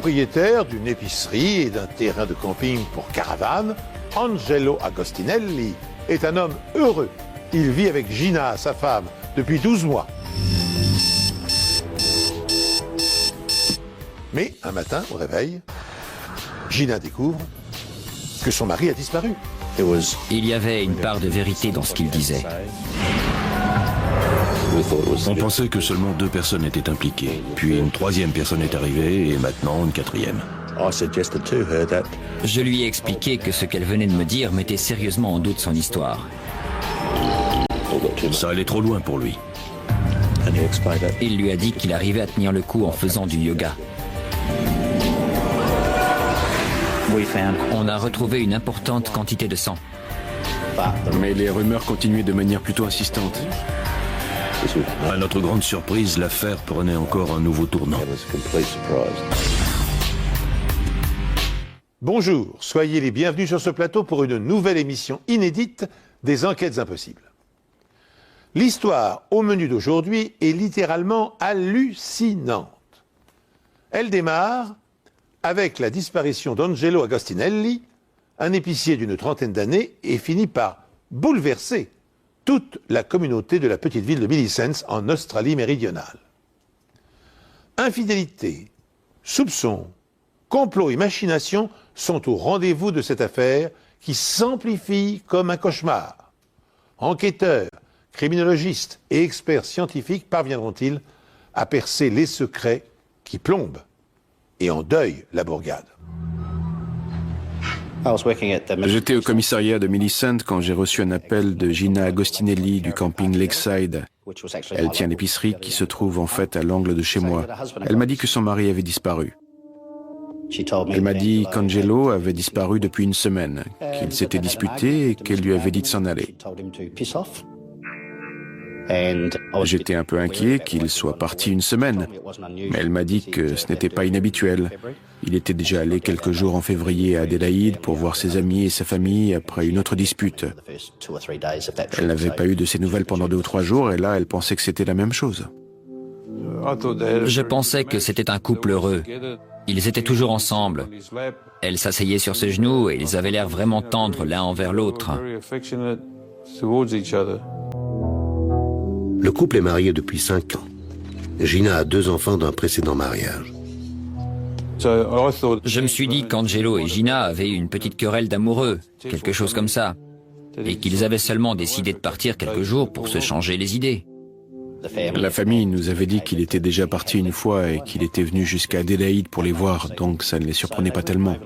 Propriétaire d'une épicerie et d'un terrain de camping pour caravane, Angelo Agostinelli est un homme heureux. Il vit avec Gina, sa femme, depuis 12 mois. Mais un matin, au réveil, Gina découvre que son mari a disparu. Il y avait une part de vérité dans ce qu'il disait. On pensait que seulement 2 personnes étaient impliquées. Puis une 3e personne est arrivée et maintenant une 4e. Je lui ai expliqué que ce qu'elle venait de me dire mettait sérieusement en doute son histoire. Ça allait trop loin pour lui. Il lui a dit qu'il arrivait à tenir le coup en faisant du yoga. On a retrouvé une importante quantité de sang. Mais les rumeurs continuaient de manière plutôt insistante. À notre grande surprise, l'affaire prenait encore un nouveau tournant. Bonjour, soyez les bienvenus sur ce plateau pour une nouvelle émission inédite des Enquêtes Impossibles. L'histoire au menu d'aujourd'hui est littéralement hallucinante. Elle démarre avec la disparition d'Angelo Agostinelli, un épicier d'une trentaine d'années, et finit par bouleverser toute la communauté de la petite ville de Millicent en Australie méridionale. Infidélité, soupçons, complot et machination sont au rendez-vous de cette affaire qui s'amplifie comme un cauchemar. Enquêteurs, criminologistes et experts scientifiques parviendront-ils à percer les secrets qui plombent et endeuillent la bourgade? J'étais au commissariat de Millicent quand j'ai reçu un appel de Gina Agostinelli du camping Lakeside. Elle tient l'épicerie qui se trouve en fait à l'angle de chez moi. Elle m'a dit que son mari avait disparu. Elle m'a dit qu'Angelo avait disparu depuis une semaine, qu'ils s'étaient disputés et qu'elle lui avait dit de s'en aller. J'étais un peu inquiet qu'il soit parti une semaine, mais elle m'a dit que ce n'était pas inhabituel. Il était déjà allé quelques jours en février à Adélaïde pour voir ses amis et sa famille après une autre dispute. Elle n'avait pas eu de ses nouvelles pendant 2 ou 3 jours et là, elle pensait que c'était la même chose. Je pensais que c'était un couple heureux. Ils étaient toujours ensemble. Elle s'asseyait sur ses genoux et ils avaient l'air vraiment tendres l'un envers l'autre. Le couple est marié depuis 5 ans. Gina a 2 enfants d'un précédent mariage. Je me suis dit qu'Angelo et Gina avaient eu une petite querelle d'amoureux, quelque chose comme ça, et qu'ils avaient seulement décidé de partir quelques jours pour se changer les idées. La famille nous avait dit qu'il était déjà parti une fois et qu'il était venu jusqu'à Adélaïde pour les voir, donc ça ne les surprenait pas tellement.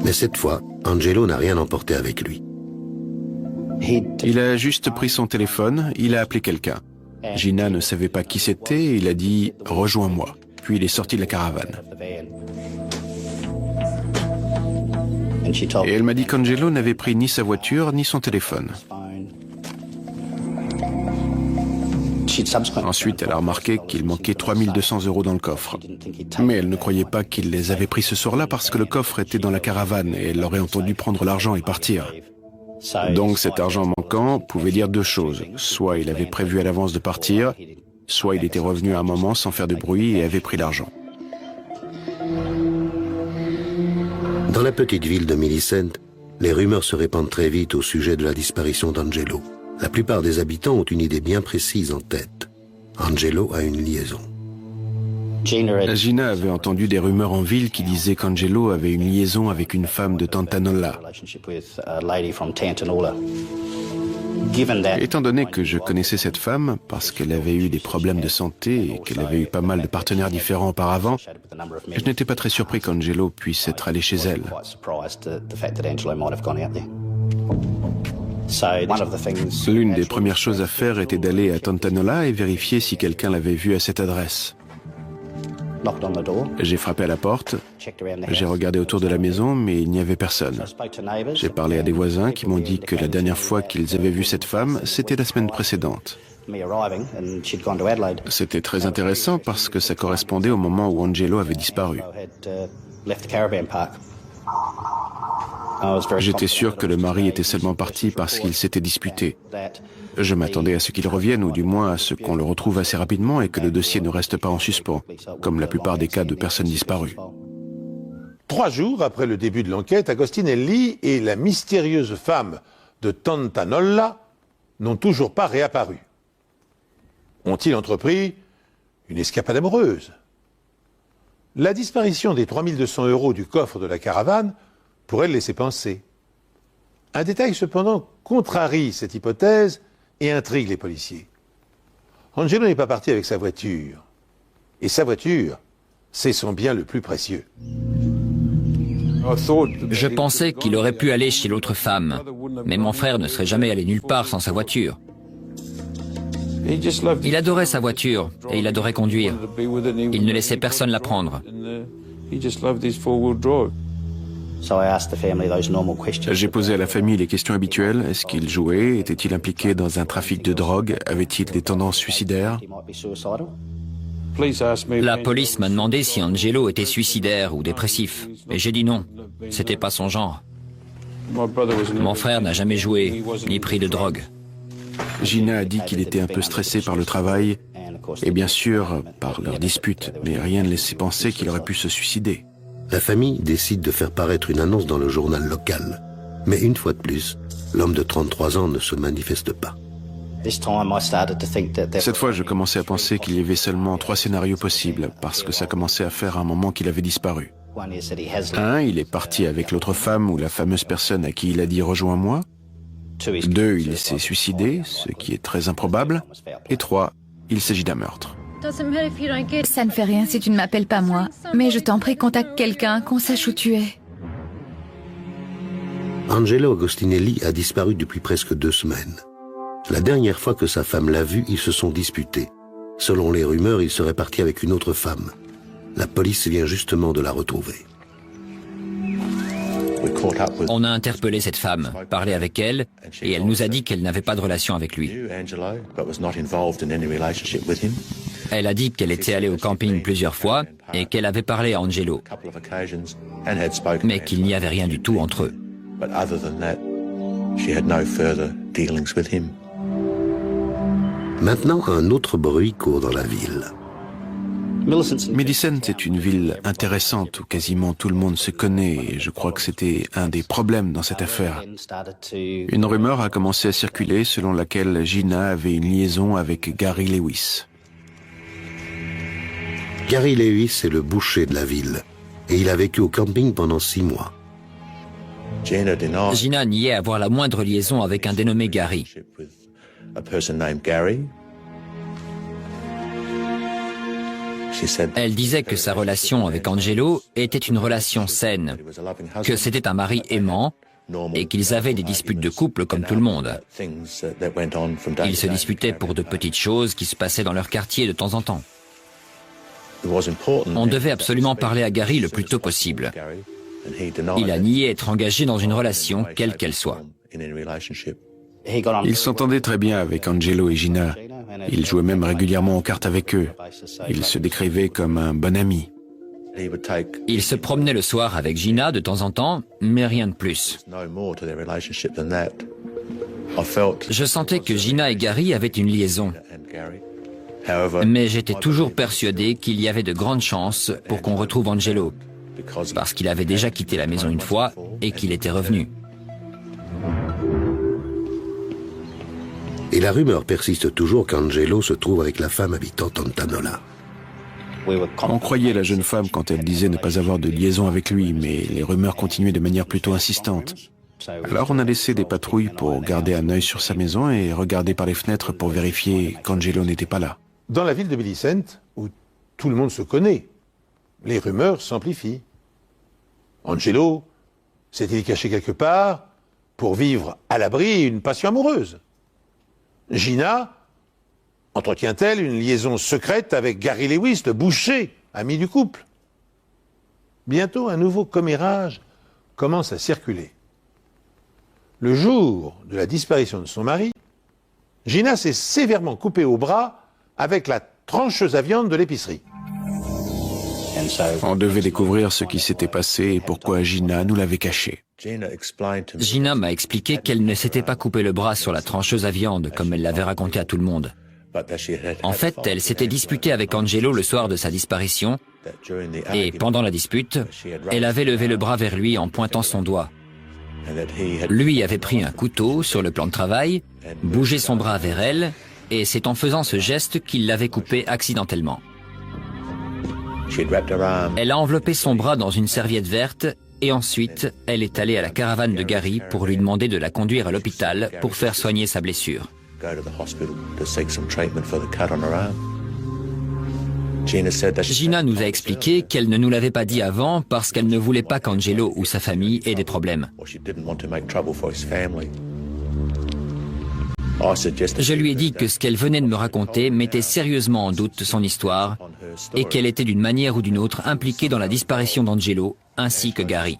Mais cette fois, Angelo n'a rien emporté avec lui. Il a juste pris son téléphone, il a appelé quelqu'un. Gina ne savait pas qui c'était et il a dit « Rejoins-moi ». Puis il est sorti de la caravane. Et elle m'a dit qu'Angelo n'avait pris ni sa voiture ni son téléphone. Ensuite, elle a remarqué qu'il manquait 3200 € dans le coffre. Mais elle ne croyait pas qu'il les avait pris ce soir-là parce que le coffre était dans la caravane et elle l'aurait entendu prendre l'argent et partir. Donc cet argent manquant pouvait dire 2 choses. Soit il avait prévu à l'avance de partir, soit il était revenu à un moment sans faire de bruit et avait pris l'argent. Dans la petite ville de Millicent, les rumeurs se répandent très vite au sujet de la disparition d'Angelo. La plupart des habitants ont une idée bien précise en tête. Angelo a une liaison. Gina avait entendu des rumeurs en ville qui disaient qu'Angelo avait une liaison avec une femme de Tantanola. Étant donné que je connaissais cette femme, parce qu'elle avait eu des problèmes de santé et qu'elle avait eu pas mal de partenaires différents auparavant, je n'étais pas très surpris qu'Angelo puisse être allé chez elle. L'une des premières choses à faire était d'aller à Tantanola et vérifier si quelqu'un l'avait vu à cette adresse. J'ai frappé à la porte, j'ai regardé autour de la maison, mais il n'y avait personne. J'ai parlé à des voisins qui m'ont dit que la dernière fois qu'ils avaient vu cette femme, c'était la semaine précédente. C'était très intéressant parce que ça correspondait au moment où Angelo avait disparu. J'étais sûr que le mari était seulement parti parce qu'il s'était disputé. Je m'attendais à ce qu'il revienne, ou du moins à ce qu'on le retrouve assez rapidement et que le dossier ne reste pas en suspens, comme la plupart des cas de personnes disparues. 3 jours après le début de l'enquête, Agostinelli et la mystérieuse femme de Tantanolla n'ont toujours pas réapparu. Ont-ils entrepris une escapade amoureuse? La disparition des 3200 € du coffre de la caravane pourrait le laisser penser. Un détail cependant contrarie cette hypothèse et intrigue les policiers. Angelo n'est pas parti avec sa voiture. Et sa voiture, c'est son bien le plus précieux. Je pensais qu'il aurait pu aller chez l'autre femme, mais mon frère ne serait jamais allé nulle part sans sa voiture. Il adorait sa voiture et il adorait conduire. Il ne laissait personne la prendre. J'ai posé à la famille les questions habituelles. Est-ce qu'il jouait? Était-il impliqué dans un trafic de drogue? Avait-il des tendances suicidaires? La police m'a demandé si Angelo était suicidaire ou dépressif. Et j'ai dit non, c'était pas son genre. Mon frère n'a jamais joué, ni pris de drogue. Gina a dit qu'il était un peu stressé par le travail et bien sûr par leur dispute, mais rien ne laissait penser qu'il aurait pu se suicider. La famille décide de faire paraître une annonce dans le journal local. Mais une fois de plus, l'homme de 33 ans ne se manifeste pas. Cette fois, je commençais à penser qu'il y avait seulement 3 scénarios possibles, parce que ça commençait à faire un moment qu'il avait disparu. 1, il est parti avec l'autre femme ou la fameuse personne à qui il a dit « rejoins-moi ». 2, il s'est suicidé, ce qui est très improbable. Et 3, il s'agit d'un meurtre. Ça ne fait rien si tu ne m'appelles pas moi, mais je t'en prie, contacte quelqu'un, qu'on sache où tu es. Angelo Agostinelli a disparu depuis presque 2 semaines. La dernière fois que sa femme l'a vu, ils se sont disputés. Selon les rumeurs, il serait parti avec une autre femme. La police vient justement de la retrouver. On a interpellé cette femme, parlé avec elle, et elle nous a dit qu'elle n'avait pas de relation avec lui. Elle a dit qu'elle était allée au camping plusieurs fois et qu'elle avait parlé à Angelo, mais qu'il n'y avait rien du tout entre eux. Maintenant, un autre bruit court dans la ville. Millicent est une ville intéressante où quasiment tout le monde se connaît et je crois que c'était un des problèmes dans cette affaire. Une rumeur a commencé à circuler selon laquelle Gina avait une liaison avec Gary Lewis. Gary Lewis est le boucher de la ville et il a vécu au camping pendant 6 mois. Gina niait avoir la moindre liaison avec un dénommé Gary. Elle disait que sa relation avec Angelo était une relation saine, que c'était un mari aimant et qu'ils avaient des disputes de couple comme tout le monde. Ils se disputaient pour de petites choses qui se passaient dans leur quartier de temps en temps. On devait absolument parler à Gary le plus tôt possible. Il a nié être engagé dans une relation, quelle qu'elle soit. Il s'entendait très bien avec Angelo et Gina. Il jouait même régulièrement aux cartes avec eux. Il se décrivait comme un bon ami. Il se promenait le soir avec Gina de temps en temps, mais rien de plus. Je sentais que Gina et Gary avaient une liaison. Mais j'étais toujours persuadé qu'il y avait de grandes chances pour qu'on retrouve Angelo, parce qu'il avait déjà quitté la maison une fois et qu'il était revenu. Et la rumeur persiste toujours qu'Angelo se trouve avec la femme habitant Tantanolla. On croyait la jeune femme quand elle disait ne pas avoir de liaison avec lui, mais les rumeurs continuaient de manière plutôt insistante. Alors on a laissé des patrouilles pour garder un œil sur sa maison et regarder par les fenêtres pour vérifier qu'Angelo n'était pas là. Dans la ville de Millicent, où tout le monde se connaît, les rumeurs s'amplifient. Angelo s'est-il caché quelque part pour vivre à l'abri une passion amoureuse? Gina entretient-elle une liaison secrète avec Gary Lewis, le boucher, ami du couple? Bientôt, un nouveau commérage commence à circuler. Le jour de la disparition de son mari, Gina s'est sévèrement coupée au bras avec la trancheuse à viande de l'épicerie. On devait découvrir ce qui s'était passé et pourquoi Gina nous l'avait caché. Gina m'a expliqué qu'elle ne s'était pas coupé le bras sur la trancheuse à viande comme elle l'avait raconté à tout le monde. En fait, elle s'était disputée avec Angelo le soir de sa disparition et pendant la dispute, elle avait levé le bras vers lui en pointant son doigt. Lui avait pris un couteau sur le plan de travail, bougé son bras vers elle et c'est en faisant ce geste qu'il l'avait coupé accidentellement. Elle a enveloppé son bras dans une serviette verte et ensuite, elle est allée à la caravane de Gary pour lui demander de la conduire à l'hôpital pour faire soigner sa blessure. Gina nous a expliqué qu'elle ne nous l'avait pas dit avant parce qu'elle ne voulait pas qu'Angelo ou sa famille aient des problèmes. Je lui ai dit que ce qu'elle venait de me raconter mettait sérieusement en doute son histoire et qu'elle était d'une manière ou d'une autre impliquée dans la disparition d'Angelo ainsi que Gary.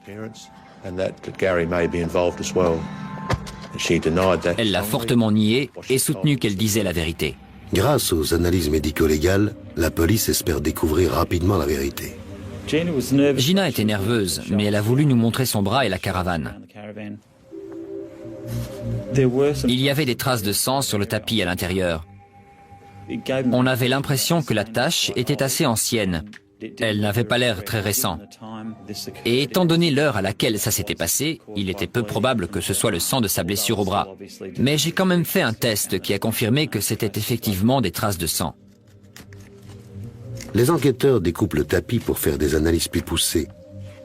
Elle l'a fortement nié et soutenu qu'elle disait la vérité. Grâce aux analyses médico-légales, la police espère découvrir rapidement la vérité. Gina était nerveuse, mais elle a voulu nous montrer son bras et la caravane. Il y avait des traces de sang sur le tapis à l'intérieur. On avait l'impression que la tache était assez ancienne. Elle n'avait pas l'air très récent. Et étant donné l'heure à laquelle ça s'était passé, il était peu probable que ce soit le sang de sa blessure au bras. Mais j'ai quand même fait un test qui a confirmé que c'était effectivement des traces de sang. Les enquêteurs découpent le tapis pour faire des analyses plus poussées,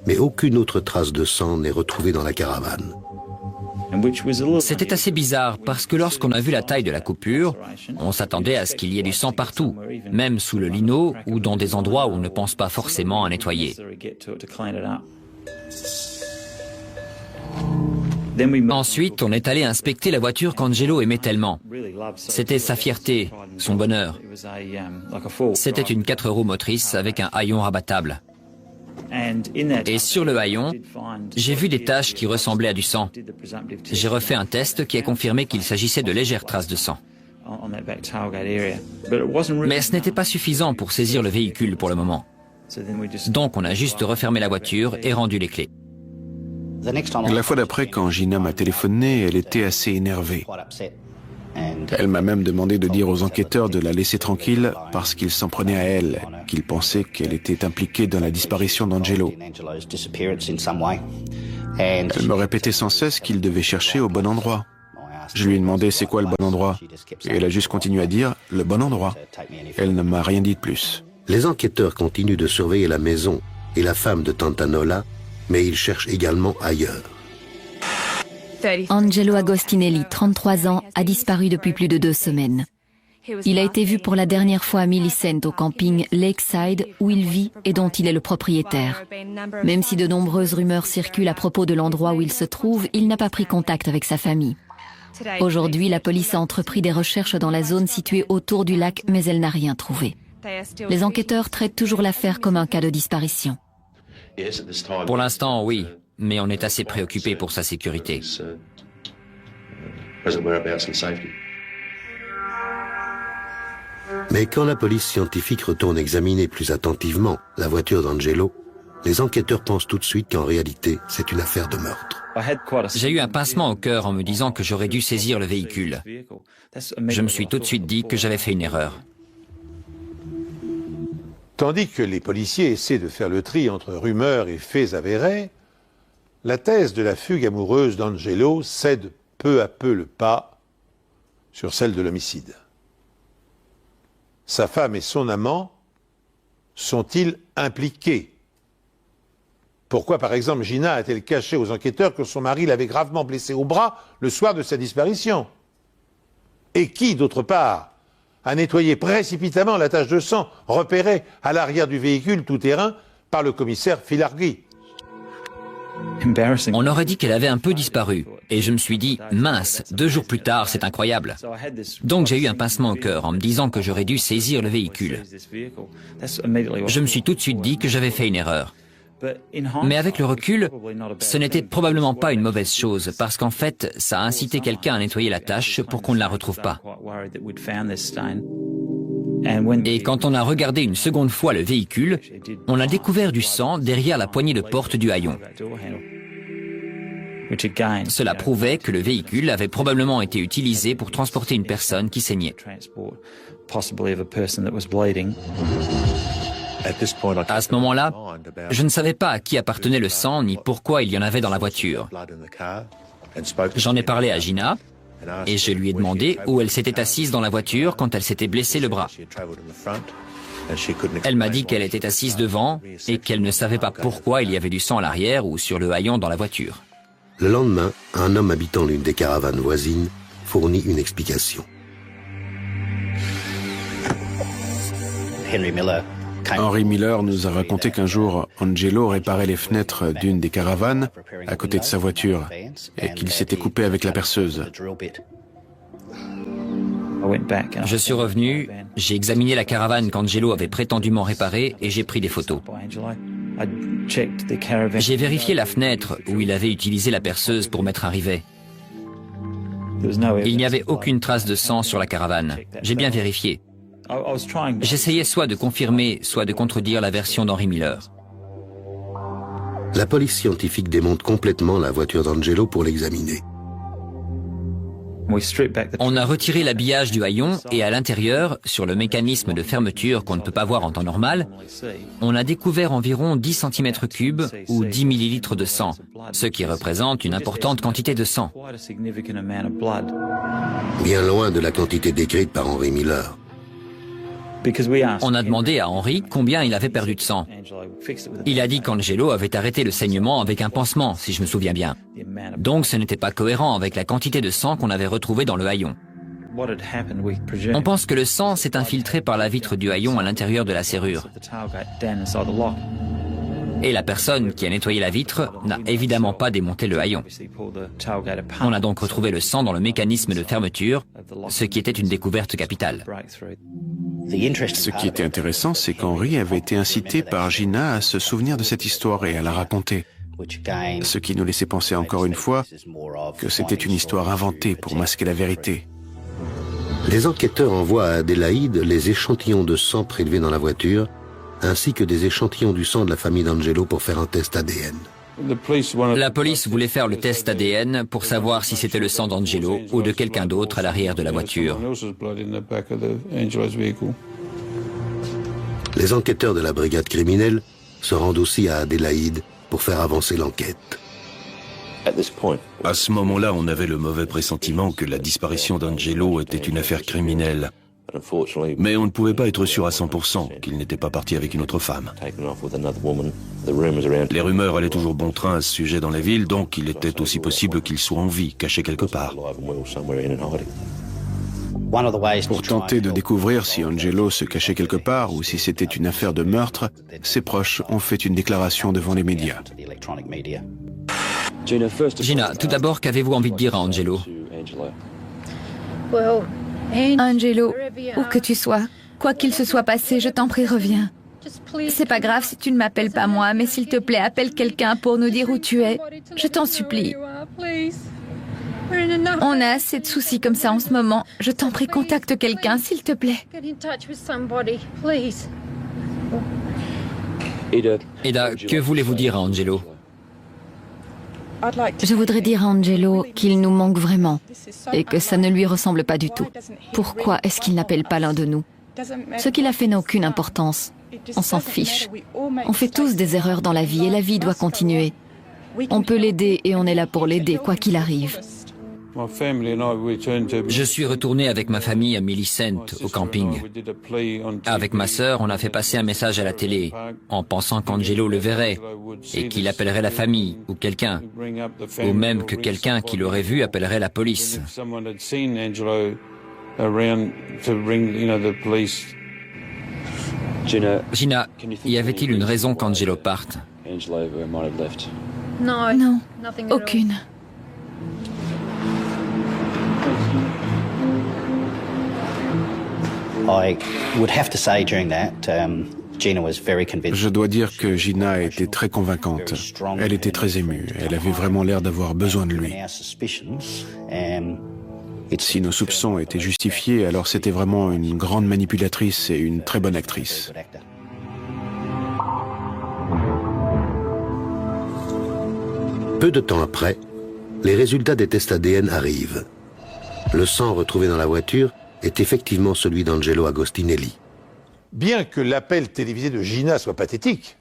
mais aucune autre trace de sang n'est retrouvée dans la caravane. C'était assez bizarre parce que lorsqu'on a vu la taille de la coupure, on s'attendait à ce qu'il y ait du sang partout, même sous le lino ou dans des endroits où on ne pense pas forcément à nettoyer. Ensuite, on est allé inspecter la voiture qu'Angelo aimait tellement. C'était sa fierté, son bonheur. C'était une 4 roues motrice avec un haillon rabattable. Et sur le haillon, j'ai vu des taches qui ressemblaient à du sang. J'ai refait un test qui a confirmé qu'il s'agissait de légères traces de sang. Mais ce n'était pas suffisant pour saisir le véhicule pour le moment. Donc on a juste refermé la voiture et rendu les clés. La fois d'après, quand Gina m'a téléphoné, elle était assez énervée. Elle m'a même demandé de dire aux enquêteurs de la laisser tranquille parce qu'ils s'en prenaient à elle, qu'ils pensaient qu'elle était impliquée dans la disparition d'Angelo. Elle me répétait sans cesse qu'ils devaient chercher au bon endroit. Je lui ai demandé c'est quoi le bon endroit et elle a juste continué à dire le bon endroit. Elle ne m'a rien dit de plus. Les enquêteurs continuent de surveiller la maison et la femme de Tantanola, mais ils cherchent également ailleurs. Angelo Agostinelli, 33 ans, a disparu depuis plus de 2 semaines. Il a été vu pour la dernière fois à Millicent au camping Lakeside où il vit et dont il est le propriétaire. Même si de nombreuses rumeurs circulent à propos de l'endroit où il se trouve, il n'a pas pris contact avec sa famille. Aujourd'hui, la police a entrepris des recherches dans la zone située autour du lac, mais elle n'a rien trouvé. Les enquêteurs traitent toujours l'affaire comme un cas de disparition. Pour l'instant, oui, mais on est assez préoccupé pour sa sécurité. Mais quand la police scientifique retourne examiner plus attentivement la voiture d'Angelo, les enquêteurs pensent tout de suite qu'en réalité, c'est une affaire de meurtre. J'ai eu un pincement au cœur en me disant que j'aurais dû saisir le véhicule. Je me suis tout de suite dit que j'avais fait une erreur. Tandis que les policiers essaient de faire le tri entre rumeurs et faits avérés, la thèse de la fugue amoureuse d'Angelo cède peu à peu le pas sur celle de l'homicide. Sa femme et son amant sont-ils impliqués? Pourquoi, par exemple, Gina a-t-elle caché aux enquêteurs que son mari l'avait gravement blessé au bras le soir de sa disparition? Et qui, d'autre part, a nettoyé précipitamment la tache de sang repérée à l'arrière du véhicule tout-terrain par le commissaire Filarghi? On aurait dit qu'elle avait un peu disparu. Et je me suis dit, mince, 2 jours plus tard, c'est incroyable. Donc j'ai eu un pincement au cœur en me disant que j'aurais dû saisir le véhicule. Je me suis tout de suite dit que j'avais fait une erreur. Mais avec le recul, ce n'était probablement pas une mauvaise chose, parce qu'en fait, ça a incité quelqu'un à nettoyer la tache pour qu'on ne la retrouve pas. Et quand on a regardé une seconde fois le véhicule, on a découvert du sang derrière la poignée de porte du haillon. Cela prouvait que le véhicule avait probablement été utilisé pour transporter une personne qui saignait. À ce moment-là, je ne savais pas à qui appartenait le sang ni pourquoi il y en avait dans la voiture. J'en ai parlé à Gina et je lui ai demandé où elle s'était assise dans la voiture quand elle s'était blessé le bras. Elle m'a dit qu'elle était assise devant et qu'elle ne savait pas pourquoi il y avait du sang à l'arrière ou sur le haillon dans la voiture. Le lendemain, un homme habitant l'une des caravanes voisines fournit une explication. Henry Miller nous a raconté qu'un jour, Angelo réparait les fenêtres d'une des caravanes à côté de sa voiture et qu'il s'était coupé avec la perceuse. Je suis revenu, j'ai examiné la caravane qu'Angelo avait prétendument réparée et j'ai pris des photos. J'ai vérifié la fenêtre où il avait utilisé la perceuse pour mettre un rivet. Il n'y avait aucune trace de sang sur la caravane. J'ai bien vérifié. J'essayais soit de confirmer, soit de contredire la version d'Henry Miller. La police scientifique démonte complètement la voiture d'Angelo pour l'examiner. On a retiré l'habillage du haillon et à l'intérieur, sur le mécanisme de fermeture qu'on ne peut pas voir en temps normal, on a découvert environ 10 cm3 ou 10 ml de sang, ce qui représente une importante quantité de sang. Bien loin de la quantité décrite par Henry Miller. On a demandé à Henry combien il avait perdu de sang. Il a dit qu'Angelo avait arrêté le saignement avec un pansement, si je me souviens bien. Donc ce n'était pas cohérent avec la quantité de sang qu'on avait retrouvée dans le haillon. On pense que le sang s'est infiltré par la vitre du haillon à l'intérieur de la serrure. Et la personne qui a nettoyé la vitre n'a évidemment pas démonté le haillon. On a donc retrouvé le sang dans le mécanisme de fermeture, ce qui était une découverte capitale. Ce qui était intéressant, c'est qu'Henry avait été incité par Gina à se souvenir de cette histoire et à la raconter. Ce qui nous laissait penser encore une fois que c'était une histoire inventée pour masquer la vérité. Les enquêteurs envoient à Adélaïde les échantillons de sang prélevés dans la voiture, ainsi que des échantillons du sang de la famille d'Angelo pour faire un test ADN. La police voulait faire le test ADN pour savoir si c'était le sang d'Angelo ou de quelqu'un d'autre à l'arrière de la voiture. Les enquêteurs de la brigade criminelle se rendent aussi à Adélaïde pour faire avancer l'enquête. À ce moment-là, on avait le mauvais pressentiment que la disparition d'Angelo était une affaire criminelle. Mais on ne pouvait pas être sûr à 100% qu'il n'était pas parti avec une autre femme. Les rumeurs allaient toujours bon train à ce sujet dans la ville, donc il était aussi possible qu'il soit en vie, caché quelque part. Pour tenter de découvrir si Angelo se cachait quelque part ou si c'était une affaire de meurtre, ses proches ont fait une déclaration devant les médias. Gina, tout d'abord, qu'avez-vous envie de dire à Angelo? Angelo, où que tu sois, quoi qu'il se soit passé, je t'en prie, reviens. C'est pas grave si tu ne m'appelles pas moi, mais s'il te plaît, appelle quelqu'un pour nous dire où tu es. Je t'en supplie. On a assez de soucis comme ça en ce moment. Je t'en prie, contacte quelqu'un, s'il te plaît. Eda, que voulez-vous dire à Angelo? Je voudrais dire à Angelo qu'il nous manque vraiment et que ça ne lui ressemble pas du tout. Pourquoi est-ce qu'il n'appelle pas l'un de nous? Ce qu'il a fait n'a aucune importance. On s'en fiche. On fait tous des erreurs dans la vie et la vie doit continuer. On peut l'aider et on est là pour l'aider, quoi qu'il arrive. Je suis retourné avec ma famille à Millicent, au camping. Avec ma sœur, on a fait passer un message à la télé, en pensant qu'Angelo le verrait et qu'il appellerait la famille ou quelqu'un, ou même que quelqu'un qui l'aurait vu appellerait la police. Gina, y avait-il une raison qu'Angelo parte? Non, aucune. Je dois dire que Gina était très convaincante. Elle était très émue. Elle avait vraiment l'air d'avoir besoin de lui. Si nos soupçons étaient justifiés, alors c'était vraiment une grande manipulatrice et une très bonne actrice. Peu de temps après, Les résultats des tests ADN arrivent. Le sang retrouvé dans la voiture est effectivement celui d'Angelo Agostinelli. Bien que l'appel télévisé de Gina soit pathétique,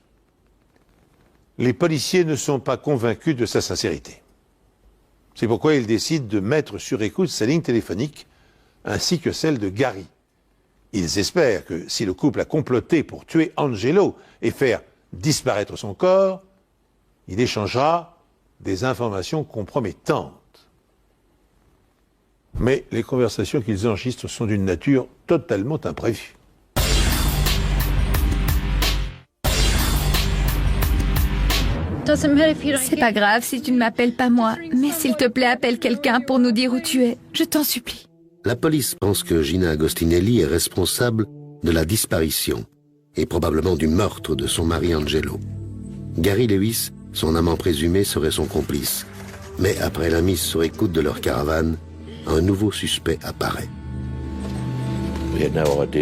les policiers ne sont pas convaincus de sa sincérité. C'est pourquoi ils décident de mettre sur écoute sa ligne téléphonique ainsi que celle de Gary. Ils espèrent que si le couple a comploté pour tuer Angelo et faire disparaître son corps, il échangera des informations compromettantes. Mais les conversations qu'ils enregistrent sont d'une nature totalement imprévue. C'est pas grave si tu ne m'appelles pas moi, mais s'il te plaît, appelle quelqu'un pour nous dire où tu es. Je t'en supplie. La police pense que Gina Agostinelli est responsable de la disparition et probablement du meurtre de son mari Angelo. Gary Lewis, son amant présumé, serait son complice. Mais après la mise sur écoute de leur caravane, un nouveau suspect apparaît.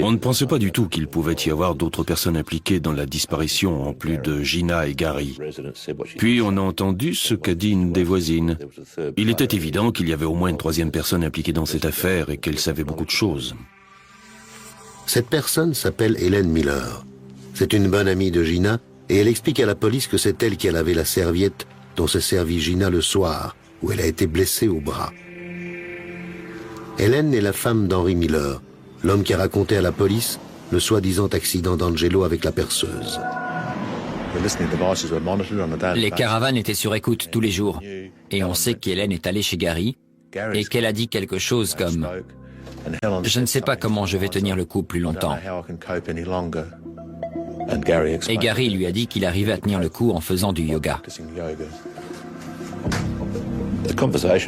On ne pensait pas du tout qu'il pouvait y avoir d'autres personnes impliquées dans la disparition, en plus de Gina et Gary. Puis on a entendu ce qu'a dit une des voisines. Il était évident qu'il y avait au moins une troisième personne impliquée dans cette affaire et qu'elle savait beaucoup de choses. Cette personne s'appelle Helen Miller. C'est une bonne amie de Gina et elle explique à la police que c'est elle qui a lavé la serviette dont s'est servie Gina le soir, où elle a été blessée au bras. Helen est la femme d'Henry Miller, l'homme qui a raconté à la police le soi-disant accident d'Angelo avec la perceuse. Les caravanes étaient sur écoute tous les jours. Et on sait qu'Hélène est allée chez Gary et qu'elle a dit quelque chose comme « Je ne sais pas comment je vais tenir le coup plus longtemps ». Et Gary lui a dit qu'il arrivait à tenir le coup en faisant du yoga.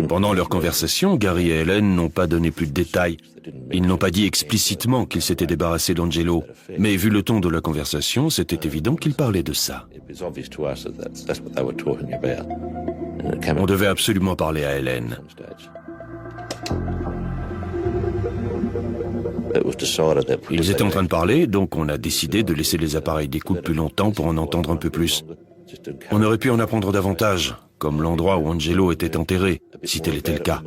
Pendant leur conversation, Gary et Helen n'ont pas donné plus de détails. Ils n'ont pas dit explicitement qu'ils s'étaient débarrassés d'Angelo. Mais vu le ton de la conversation, c'était évident qu'ils parlaient de ça. On devait absolument parler à Helen. Ils étaient en train de parler, donc on a décidé de laisser les appareils d'écoute plus longtemps pour en entendre un peu plus. On aurait pu en apprendre davantage, comme l'endroit où Angelo était enterré, si tel était le cas.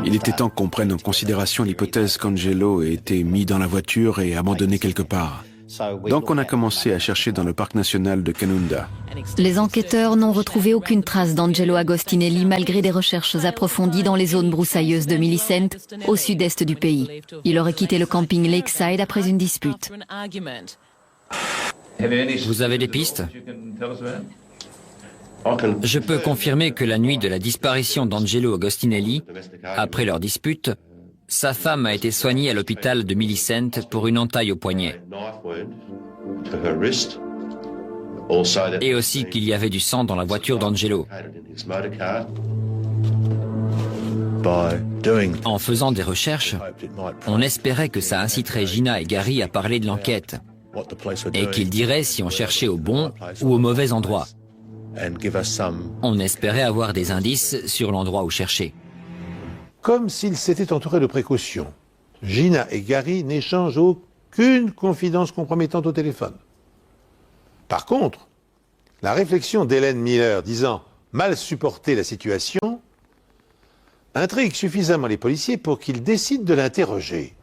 Il était temps qu'on prenne en considération l'hypothèse qu'Angelo ait été mis dans la voiture et abandonné quelque part. Donc on a commencé à chercher dans le parc national de Canunda. Les enquêteurs n'ont retrouvé aucune trace d'Angelo Agostinelli malgré des recherches approfondies dans les zones broussailleuses de Millicent, au sud-est du pays. Il aurait quitté le camping Lakeside après une dispute. Vous avez des pistes ? Je peux confirmer que la nuit de la disparition d'Angelo Agostinelli, après leur dispute, sa femme a été soignée à l'hôpital de Millicent pour une entaille au poignet. Et aussi qu'il y avait du sang dans la voiture d'Angelo. En faisant des recherches, on espérait que ça inciterait Gina et Gary à parler de l'enquête et qu'ils diraient si on cherchait au bon ou au mauvais endroit. On espérait avoir des indices sur l'endroit où chercher. Comme s'ils s'étaient entourés de précautions, Gina et Gary n'échangent aucune confidence compromettante au téléphone. Par contre, la réflexion d'Helen Miller disant mal supporter la situation intrigue suffisamment les policiers pour qu'ils décident de l'interroger.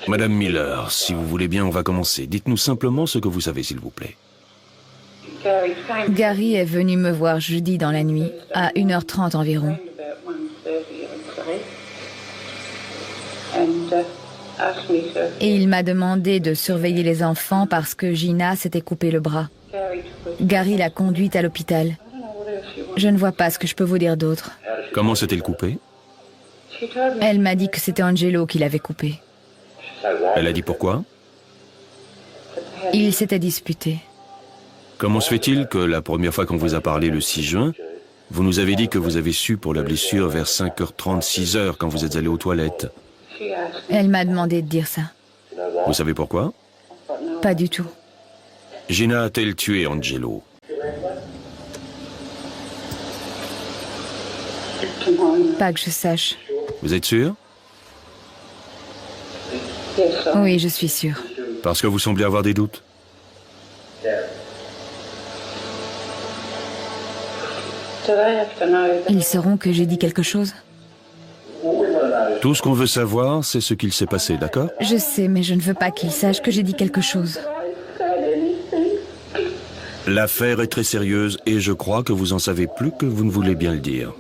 Madame Miller, si vous voulez bien, on va commencer. Dites-nous simplement ce que vous savez, s'il vous plaît. Gary est venu me voir jeudi dans la nuit, à 1h30 environ. Et il m'a demandé de surveiller les enfants parce que Gina s'était coupé le bras. Gary l'a conduite à l'hôpital. Je ne vois pas ce que je peux vous dire d'autre. Comment s'est-elle coupée? Elle m'a dit que c'était Angelo qui l'avait coupée. Elle a dit pourquoi? Ils s'étaient disputés. Comment se fait-il que la première fois qu'on vous a parlé le 6 juin, vous nous avez dit que vous avez su pour la blessure vers 5h30, 6h quand vous êtes allé aux toilettes? Elle m'a demandé de dire ça. Vous savez pourquoi? Pas du tout. Gina a-t-elle tué Angelo? Pas que je sache. Vous êtes sûr? Oui, je suis sûre. Parce que vous semblez avoir des doutes? Ils sauront que j'ai dit quelque chose? Tout ce qu'on veut savoir, c'est ce qu'il s'est passé, d'accord? Je sais, mais je ne veux pas qu'ils sachent que j'ai dit quelque chose. L'affaire est très sérieuse et je crois que vous en savez plus que vous ne voulez bien le dire.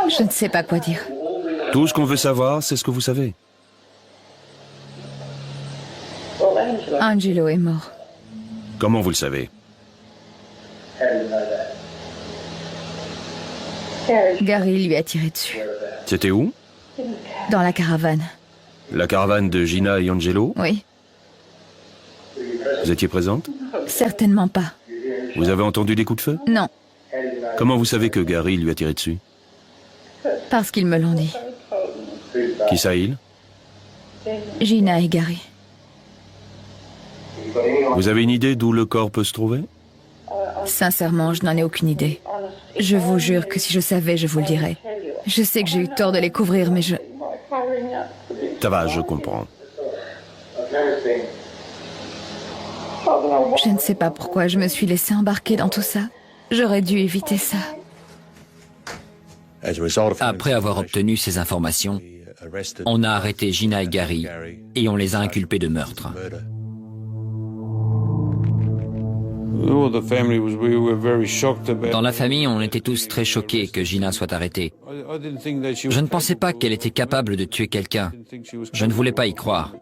Je ne sais pas quoi dire. Tout ce qu'on veut savoir, c'est ce que vous savez. Angelo est mort. Comment vous le savez? Gary lui a tiré dessus. C'était où? Dans la caravane. La caravane de Gina et Angelo? Oui. Vous étiez présente? Certainement pas. Vous avez entendu des coups de feu? Non, Comment vous savez que Gary lui a tiré dessus? parce qu'ils me l'ont dit. Qui ça, il? Gina et Gary. Vous avez une idée d'où le corps peut se trouver? Sincèrement, je n'en ai aucune idée. Je vous jure que si je savais, je vous le dirais. Je sais que j'ai eu tort de les couvrir, mais je... Ça va, je comprends. Je ne sais pas pourquoi je me suis laissé embarquer dans tout ça. J'aurais dû éviter ça. Après avoir obtenu ces informations, on a arrêté Gina et Gary et on les a inculpés de meurtre. Dans la famille, on était tous très choqués que Gina soit arrêtée. Je ne pensais pas qu'elle était capable de tuer quelqu'un. Je ne voulais pas y croire.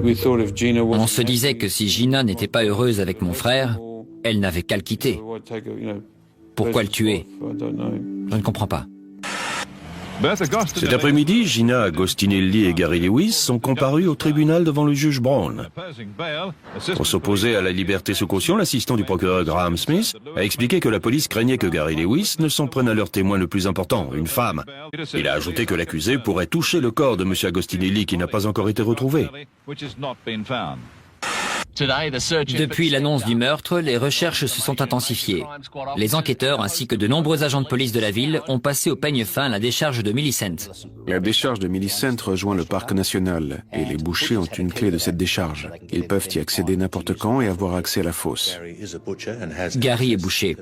On se disait que si Gina n'était pas heureuse avec mon frère, elle n'avait qu'à le quitter. Pourquoi le tuer? Je ne comprends pas. Cet après-midi, Gina Agostinelli et Gary Lewis sont comparus au tribunal devant le juge Brown. Pour s'opposer à la liberté sous caution, l'assistant du procureur Graham Smith a expliqué que la police craignait que Gary Lewis ne s'en prenne à leur témoin le plus important, une femme. Il a ajouté que l'accusé pourrait toucher le corps de M. Agostinelli qui n'a pas encore été retrouvé. Depuis l'annonce du meurtre, les recherches se sont intensifiées. Les enquêteurs ainsi que de nombreux agents de police de la ville ont passé au peigne fin la décharge de Millicent. La décharge de Millicent rejoint le parc national et les bouchers ont une clé de cette décharge. Ils peuvent y accéder n'importe quand et avoir accès à la fosse. Gary est boucher.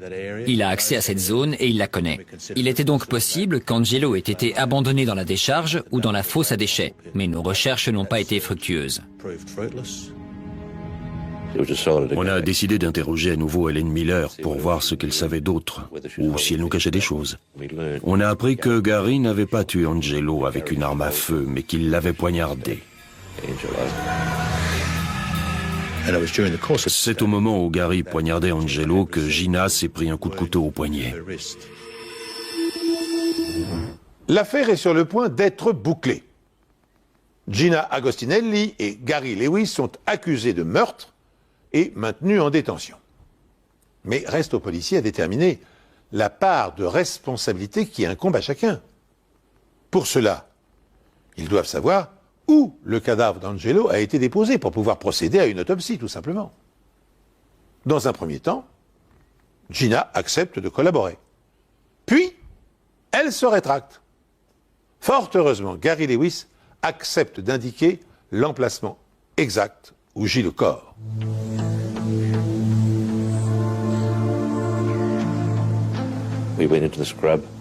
Il a accès à cette zone et il la connaît. Il était donc possible qu'Angelo ait été abandonné dans la décharge ou dans la fosse à déchets. Mais nos recherches n'ont pas été fructueuses. On a décidé d'interroger à nouveau Helen Miller pour voir ce qu'elle savait d'autre, ou si elle nous cachait des choses. On a appris que Gary n'avait pas tué Angelo avec une arme à feu, mais qu'il l'avait poignardé. C'est au moment où Gary poignardait Angelo que Gina s'est pris un coup de couteau au poignet. L'affaire est sur le point d'être bouclée. Gina Agostinelli et Gary Lewis sont accusés de meurtre et maintenus en détention. Mais reste aux policiers à déterminer la part de responsabilité qui incombe à chacun. Pour cela, ils doivent savoir où le cadavre d'Angelo a été déposé pour pouvoir procéder à une autopsie, tout simplement. Dans un premier temps, Gina accepte de collaborer. Puis, elle se rétracte. Fort heureusement, Gary Lewis accepte d'indiquer l'emplacement exact où gît le corps.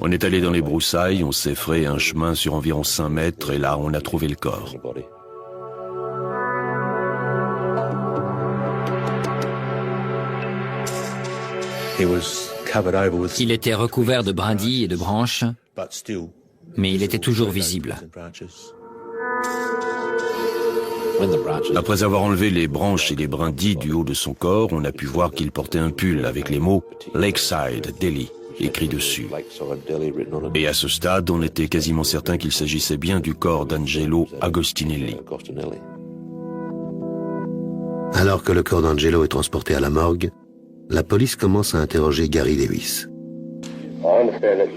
On est allé dans les broussailles, on s'est frayé un chemin sur environ 5 mètres et là on a trouvé le corps. Il était recouvert de brindilles et de branches, mais il était toujours visible. Après avoir enlevé les branches et les brindilles du haut de son corps, on a pu voir qu'il portait un pull avec les mots « Lakeside, Delhi » écrit dessus. Et à ce stade, on était quasiment certain qu'il s'agissait bien du corps d'Angelo Agostinelli. Alors que le corps d'Angelo est transporté à la morgue, la police commence à interroger Gary Lewis.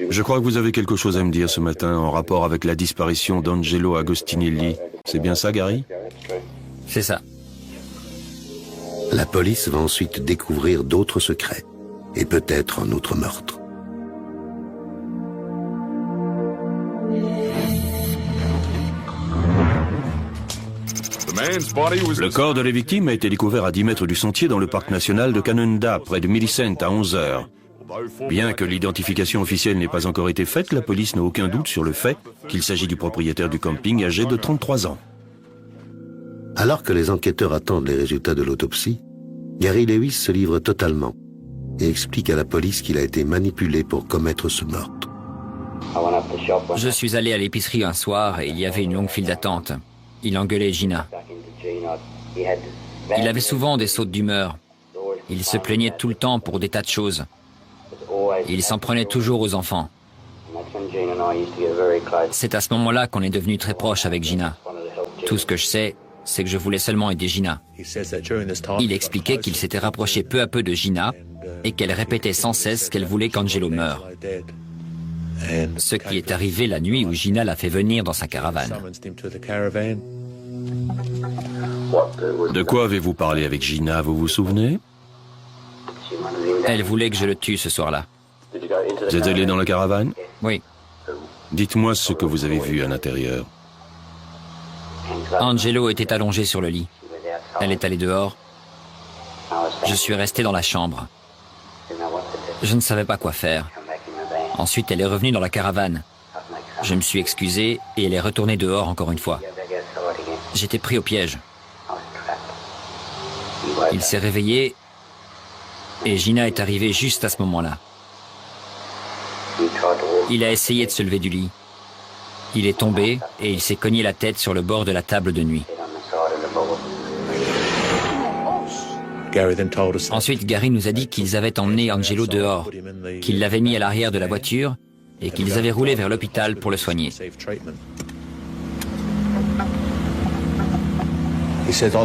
Je crois que vous avez quelque chose à me dire ce matin en rapport avec la disparition d'Angelo Agostinelli. C'est bien ça, Gary? C'est ça. La police va ensuite découvrir d'autres secrets, et peut-être un autre meurtre. Le corps de la victime a été découvert à 10 mètres du sentier dans le parc national de Canunda, près de Millicent, à 11 heures. Bien que l'identification officielle n'ait pas encore été faite, la police n'a aucun doute sur le fait qu'il s'agit du propriétaire du camping âgé de 33 ans. Alors que les enquêteurs attendent les résultats de l'autopsie, Gary Lewis se livre totalement et explique à la police qu'il a été manipulé pour commettre ce meurtre. Je suis allé à l'épicerie un soir et il y avait une longue file d'attente. Il engueulait Gina. Il avait souvent des sautes d'humeur. Il se plaignait tout le temps pour des tas de choses. Il s'en prenait toujours aux enfants. C'est à ce moment-là qu'on est devenu très proche avec Gina. Tout ce que je sais, c'est que je voulais seulement aider Gina. Il expliquait qu'il s'était rapproché peu à peu de Gina et qu'elle répétait sans cesse qu'elle voulait qu'Angelo meure. Ce qui est arrivé la nuit où Gina l'a fait venir dans sa caravane. De quoi avez-vous parlé avec Gina, vous vous souvenez? Elle voulait que je le tue ce soir-là. Vous êtes allé dans la caravane? Oui. Dites-moi ce que vous avez vu à l'intérieur. Angelo était allongé sur le lit. Elle est allée dehors. Je suis resté dans la chambre. Je ne savais pas quoi faire. Ensuite, elle est revenue dans la caravane. Je me suis excusé et elle est retournée dehors encore une fois. J'étais pris au piège. Il s'est réveillé et Gina est arrivée juste à ce moment-là. Il a essayé de se lever du lit. Il est tombé et il s'est cogné la tête sur le bord de la table de nuit. Ensuite, Gary nous a dit qu'ils avaient emmené Angelo dehors, qu'ils l'avaient mis à l'arrière de la voiture et qu'ils avaient roulé vers l'hôpital pour le soigner.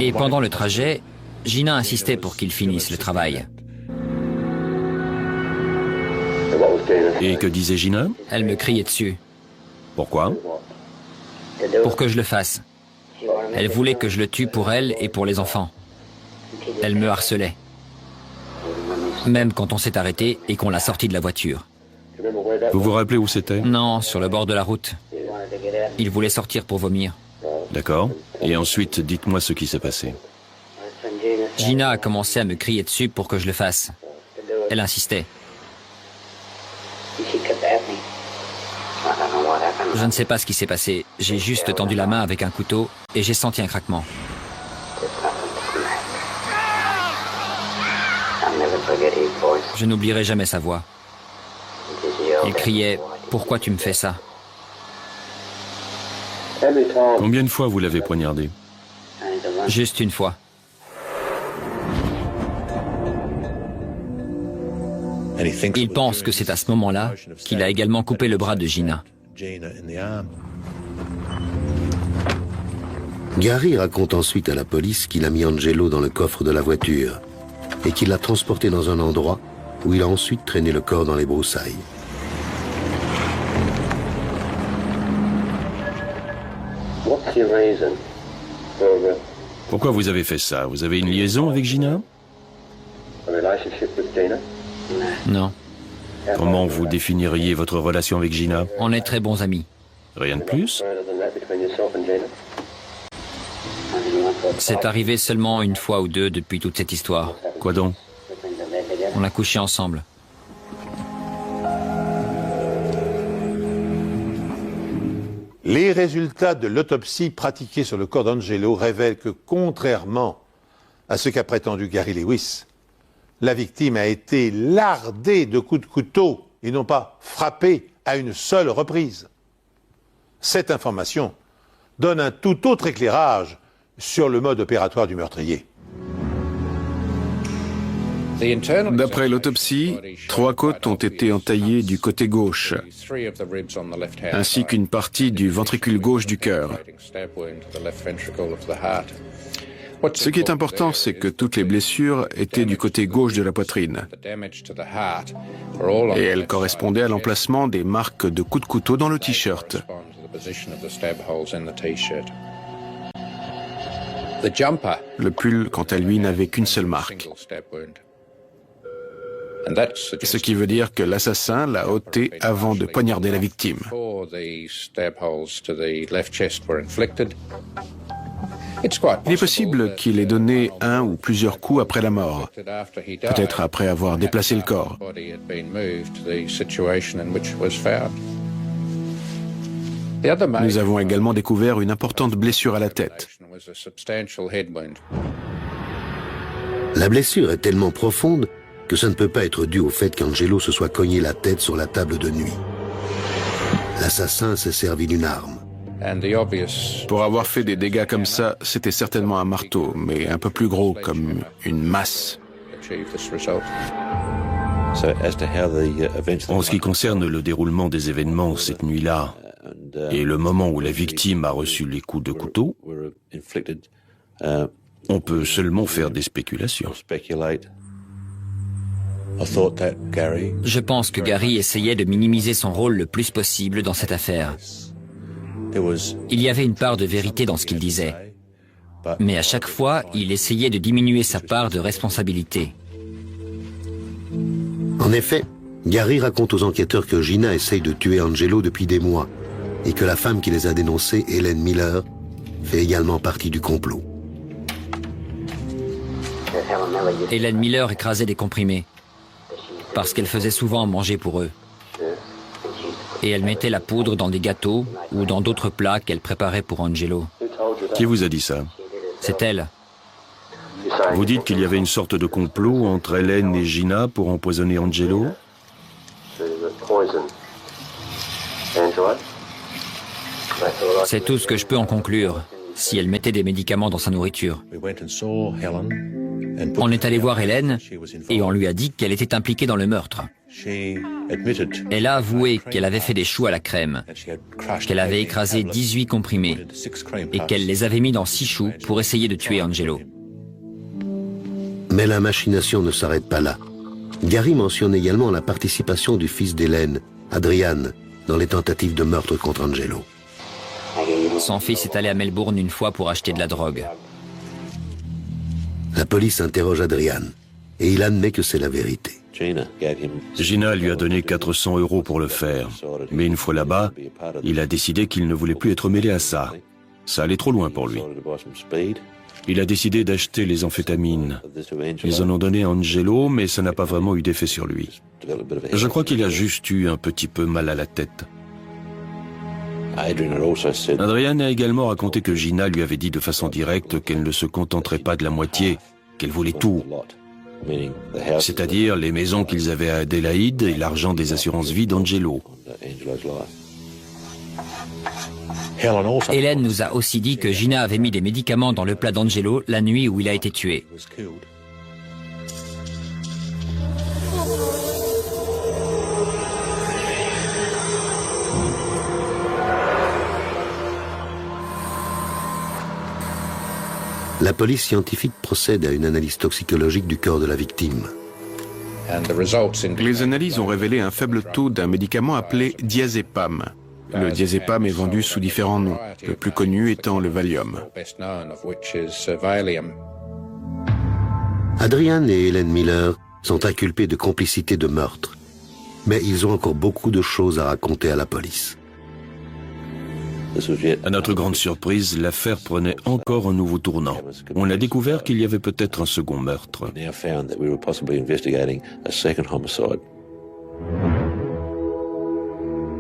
Et pendant le trajet, Gina insistait pour qu'ils finissent le travail. Et que disait Gina? Elle me criait dessus. Pourquoi? Pour que je le fasse. Elle voulait que je le tue pour elle et pour les enfants. Elle me harcelait. Même quand on s'est arrêté et qu'on l'a sorti de la voiture. Vous vous rappelez où c'était? Non, sur le bord de la route. Il voulait sortir pour vomir. D'accord. Et ensuite, dites-moi ce qui s'est passé. Gina a commencé à me crier dessus pour que je le fasse. Elle insistait. Je ne sais pas ce qui s'est passé. J'ai juste tendu la main avec un couteau et j'ai senti un craquement. Je n'oublierai jamais sa voix. Il criait « Pourquoi tu me fais ça ?» Combien de fois vous l'avez poignardé? Juste une fois. Il pense que c'est à ce moment-là qu'il a également coupé le bras de Gina. Gary raconte ensuite à la police qu'il a mis Angelo dans le coffre de la voiture et qu'il l'a transporté dans un endroit où il a ensuite traîné le corps dans les broussailles. Pourquoi vous avez fait ça? Vous avez une liaison avec Gina? Non. Comment vous définiriez votre relation avec Gina? On est très bons amis. Rien de plus? C'est arrivé seulement une fois ou deux depuis toute cette histoire. Quoi donc? On a couché ensemble. Les résultats de l'autopsie pratiquée sur le corps d'Angelo révèlent que, contrairement à ce qu'a prétendu Gary Lewis, la victime a été lardée de coups de couteau et non pas frappée à une seule reprise. Cette information donne un tout autre éclairage sur le mode opératoire du meurtrier. D'après l'autopsie, 3 côtes ont été entaillées du côté gauche, ainsi qu'une partie du ventricule gauche du cœur. Ce qui est important, c'est que toutes les blessures étaient du côté gauche de la poitrine. Et elles correspondaient à l'emplacement des marques de coups de couteau dans le t-shirt. Le pull, quant à lui, n'avait qu'une seule marque. Ce qui veut dire que l'assassin l'a ôté avant de poignarder la victime. Il est possible qu'il ait donné un ou plusieurs coups après la mort, peut-être après avoir déplacé le corps. Nous avons également découvert une importante blessure à la tête. La blessure est tellement profonde que ça ne peut pas être dû au fait qu'Angelo se soit cogné la tête sur la table de nuit. L'assassin s'est servi d'une arme. Pour avoir fait des dégâts comme ça, c'était certainement un marteau, mais un peu plus gros, comme une masse. En ce qui concerne le déroulement des événements cette nuit-là et le moment où la victime a reçu les coups de couteau, on peut seulement faire des spéculations. Je pense que Gary essayait de minimiser son rôle le plus possible dans cette affaire. Il y avait une part de vérité dans ce qu'il disait, mais à chaque fois, il essayait de diminuer sa part de responsabilité. En effet, Gary raconte aux enquêteurs que Gina essaye de tuer Angelo depuis des mois et que la femme qui les a dénoncés, Helen Miller, fait également partie du complot. Helen Miller écrasait des comprimés parce qu'elle faisait souvent manger pour eux. Et elle mettait la poudre dans des gâteaux ou dans d'autres plats qu'elle préparait pour Angelo. Qui vous a dit ça? C'est elle. Vous dites qu'il y avait une sorte de complot entre Helen et Gina pour empoisonner Angelo? C'est tout ce que je peux en conclure, si elle mettait des médicaments dans sa nourriture. On est allé voir Helen et on lui a dit qu'elle était impliquée dans le meurtre. Elle a avoué qu'elle avait fait des choux à la crème, qu'elle avait écrasé 18 comprimés et qu'elle les avait mis dans 6 choux pour essayer de tuer Angelo. Mais la machination ne s'arrête pas là. Gary mentionne également la participation du fils d'Hélène, Adrian, dans les tentatives de meurtre contre Angelo. Son fils est allé à Melbourne une fois pour acheter de la drogue. La police interroge Adrian et il admet que c'est la vérité. Gina lui a donné 400 € pour le faire, mais une fois là-bas, il a décidé qu'il ne voulait plus être mêlé à ça. Ça allait trop loin pour lui. Il a décidé d'acheter les amphétamines. Ils en ont donné à Angelo, mais ça n'a pas vraiment eu d'effet sur lui. Je crois qu'il a juste eu un petit peu mal à la tête. Adrian a également raconté que Gina lui avait dit de façon directe qu'elle ne se contenterait pas de la moitié, qu'elle voulait tout. C'est-à-dire les maisons qu'ils avaient à Adélaïde et l'argent des assurances-vie d'Angelo. Hélène nous a aussi dit que Gina avait mis des médicaments dans le plat d'Angelo la nuit où il a été tué. La police scientifique procède à une analyse toxicologique du corps de la victime. Les analyses ont révélé un faible taux d'un médicament appelé diazépam. Le diazépam est vendu sous différents noms, le plus connu étant le Valium. Adrian et Helen Miller sont inculpés de complicité de meurtre, mais ils ont encore beaucoup de choses à raconter à la police. À notre grande surprise, l'affaire prenait encore un nouveau tournant. On a découvert qu'il y avait peut-être un second meurtre.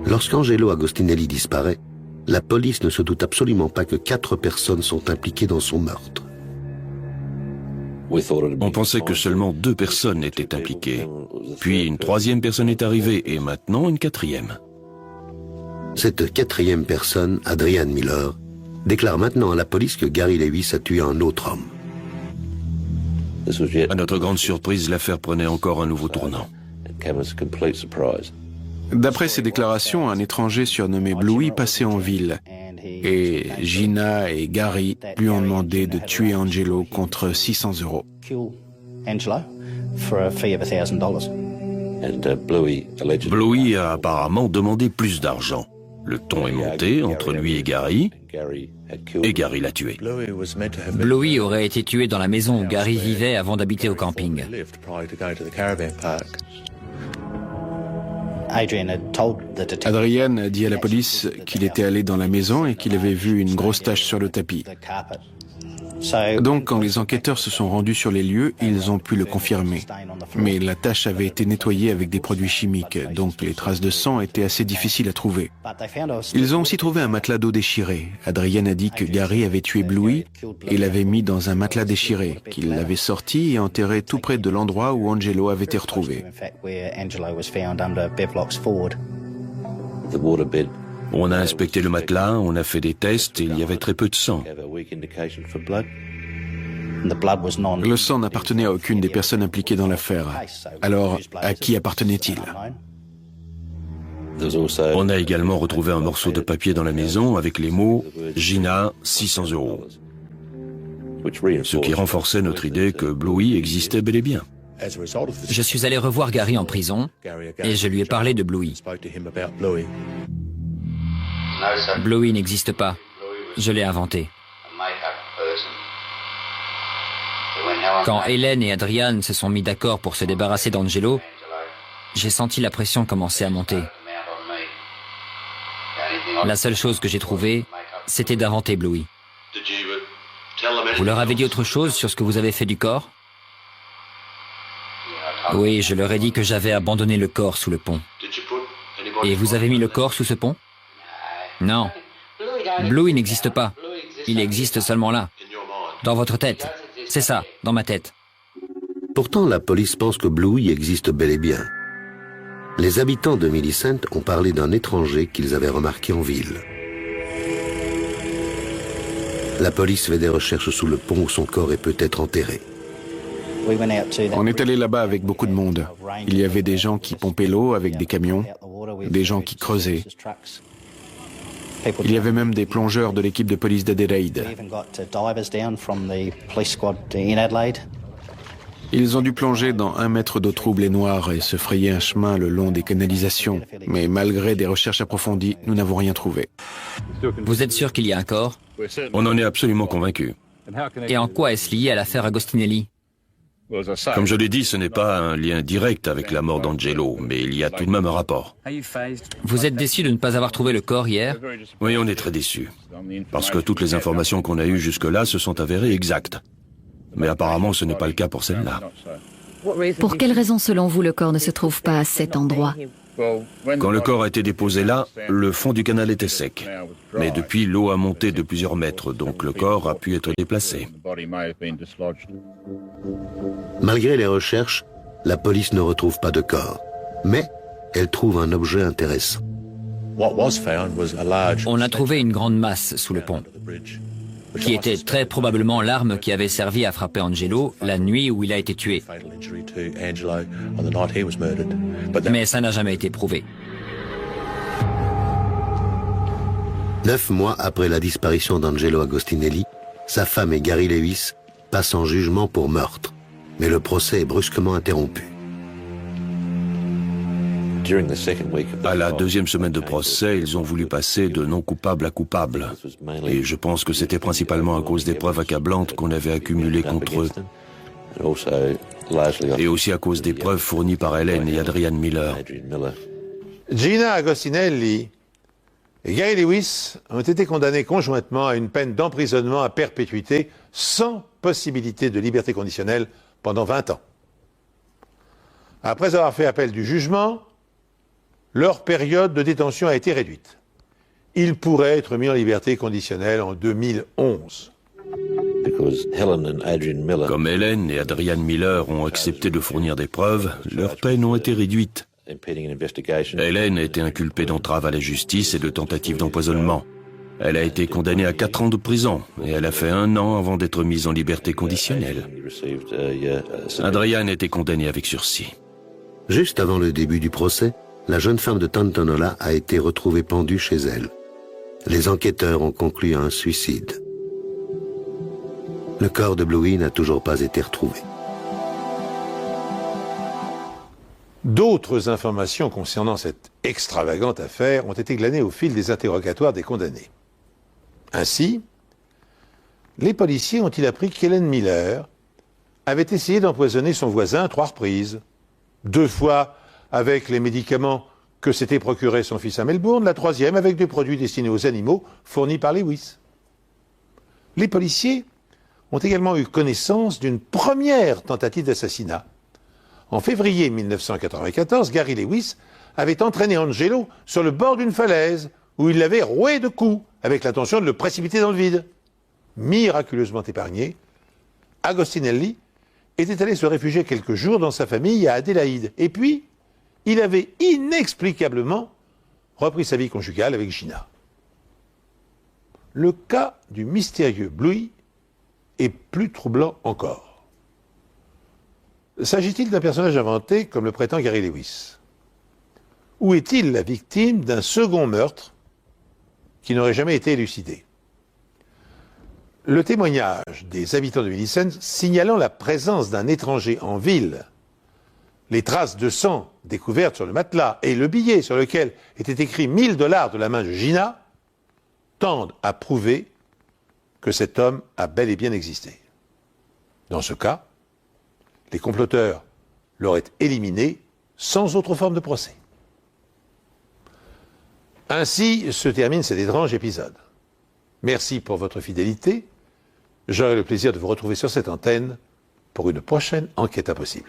Lorsqu'Angelo Agostinelli disparaît, la police ne se doute absolument pas que 4 personnes sont impliquées dans son meurtre. On pensait que seulement 2 personnes étaient impliquées. Puis une 3e personne est arrivée et maintenant une 4e. Cette 4e personne, Adrian Miller, déclare maintenant à la police que Gary Lewis a tué un autre homme. À notre grande surprise, l'affaire prenait encore un nouveau tournant. D'après ces déclarations, un étranger surnommé Bluey passait en ville. Et Gina et Gary lui ont demandé de tuer Angelo contre 600 €. Bluey a apparemment demandé plus d'argent. Le ton est monté entre lui et Gary l'a tué. Bluey aurait été tué dans la maison où Gary vivait avant d'habiter au camping. Adrian a dit à la police qu'il était allé dans la maison et qu'il avait vu une grosse tache sur le tapis. Donc, quand les enquêteurs se sont rendus sur les lieux, ils ont pu le confirmer. Mais la tache avait été nettoyée avec des produits chimiques, donc les traces de sang étaient assez difficiles à trouver. Ils ont aussi trouvé un matelas d'eau déchiré. Adrian a dit que Gary avait tué Bluey et l'avait mis dans un matelas déchiré, qu'il l'avait sorti et enterré tout près de l'endroit où Angelo avait été retrouvé. On a inspecté le matelas, on a fait des tests et il y avait très peu de sang. Le sang n'appartenait à aucune des personnes impliquées dans l'affaire. Alors, à qui appartenait-il? On a également retrouvé un morceau de papier dans la maison avec les mots « Gina, 600 €. Ce qui renforçait notre idée que Bluey existait bel et bien. Je suis allé revoir Gary en prison et je lui ai parlé de Bluey. Bluey n'existe pas. Je l'ai inventé. Quand Hélène et Adrian se sont mis d'accord pour se débarrasser d'Angelo, j'ai senti la pression commencer à monter. La seule chose que j'ai trouvée, c'était d'inventer Bluey. Vous leur avez dit autre chose sur ce que vous avez fait du corps? Oui, je leur ai dit que j'avais abandonné le corps sous le pont. Et vous avez mis le corps sous ce pont? Non. Bluey n'existe pas. Il existe seulement là. Dans votre tête. C'est ça, dans ma tête. Pourtant, la police pense que Bluey existe bel et bien. Les habitants de Millicent ont parlé d'un étranger qu'ils avaient remarqué en ville. La police fait des recherches sous le pont où son corps est peut-être enterré. On est allé là-bas avec beaucoup de monde. Il y avait des gens qui pompaient l'eau avec des camions, des gens qui creusaient. Il y avait même des plongeurs de l'équipe de police d'Adélaïde. Ils ont dû plonger dans 1 mètre d'eau trouble et noire et se frayer un chemin le long des canalisations. Mais malgré des recherches approfondies, nous n'avons rien trouvé. Vous êtes sûr qu'il y a un corps? On en est absolument convaincus. Et en quoi est-ce lié à l'affaire Agostinelli? Comme je l'ai dit, ce n'est pas un lien direct avec la mort d'Angelo, mais il y a tout de même un rapport. Vous êtes déçu de ne pas avoir trouvé le corps hier? Oui, on est très déçus. Parce que toutes les informations qu'on a eues jusque-là se sont avérées exactes. Mais apparemment, ce n'est pas le cas pour celle-là. Pour quelle raison, selon vous, le corps ne se trouve pas à cet endroit? Quand le corps a été déposé là, le fond du canal était sec. Mais depuis, l'eau a monté de plusieurs mètres, donc le corps a pu être déplacé. Malgré les recherches, la police ne retrouve pas de corps. Mais elle trouve un objet intéressant. On a trouvé une grande masse sous le pont, qui était très probablement l'arme qui avait servi à frapper Angelo la nuit où il a été tué. Mais ça n'a jamais été prouvé. 9 mois après la disparition d'Angelo Agostinelli, sa femme et Gary Lewis passent en jugement pour meurtre. Mais le procès est brusquement interrompu. À la 2e semaine de procès, ils ont voulu passer de non coupable à coupable. Et je pense que c'était principalement à cause des preuves accablantes qu'on avait accumulées contre eux. Et aussi à cause des preuves fournies par Hélène et Adrian Miller. Gina Agostinelli et Gary Lewis ont été condamnés conjointement à une peine d'emprisonnement à perpétuité sans possibilité de liberté conditionnelle pendant 20 ans. Après avoir fait appel du jugement, leur période de détention a été réduite. Ils pourraient être mis en liberté conditionnelle en 2011. Comme Hélène et Adrian Miller ont accepté de fournir des preuves, leurs peines ont été réduites. Hélène a été inculpée d'entrave à la justice et de tentative d'empoisonnement. Elle a été condamnée à 4 ans de prison et elle a fait 1 an avant d'être mise en liberté conditionnelle. Adrian a été condamné avec sursis. Juste avant le début du procès, la jeune femme de Tantonola a été retrouvée pendue chez elle. Les enquêteurs ont conclu à un suicide. Le corps de Bluey n'a toujours pas été retrouvé. D'autres informations concernant cette extravagante affaire ont été glanées au fil des interrogatoires des condamnés. Ainsi, les policiers ont-ils appris qu'Hélène Miller avait essayé d'empoisonner son voisin à 3 reprises, 2 fois avec les médicaments que s'était procuré son fils à Melbourne, la troisième avec des produits destinés aux animaux fournis par Lewis. Les policiers ont également eu connaissance d'une première tentative d'assassinat. En février 1994, Gary Lewis avait entraîné Angelo sur le bord d'une falaise où il l'avait roué de coups avec l'intention de le précipiter dans le vide. Miraculeusement épargné, Agostinelli était allé se réfugier quelques jours dans sa famille à Adélaïde. Et puis, il avait inexplicablement repris sa vie conjugale avec Gina. Le cas du mystérieux Bluey est plus troublant encore. S'agit-il d'un personnage inventé comme le prétend Gary Lewis? Ou est-il la victime d'un second meurtre qui n'aurait jamais été élucidé? Le témoignage des habitants de Millicent signalant la présence d'un étranger en ville, les traces de sang découvertes sur le matelas et le billet sur lequel était écrit 1 000 $ de la main de Gina tendent à prouver que cet homme a bel et bien existé. Dans ce cas, les comploteurs l'auraient éliminé sans autre forme de procès. Ainsi se termine cet étrange épisode. Merci pour votre fidélité. J'aurai le plaisir de vous retrouver sur cette antenne pour une prochaine enquête impossible.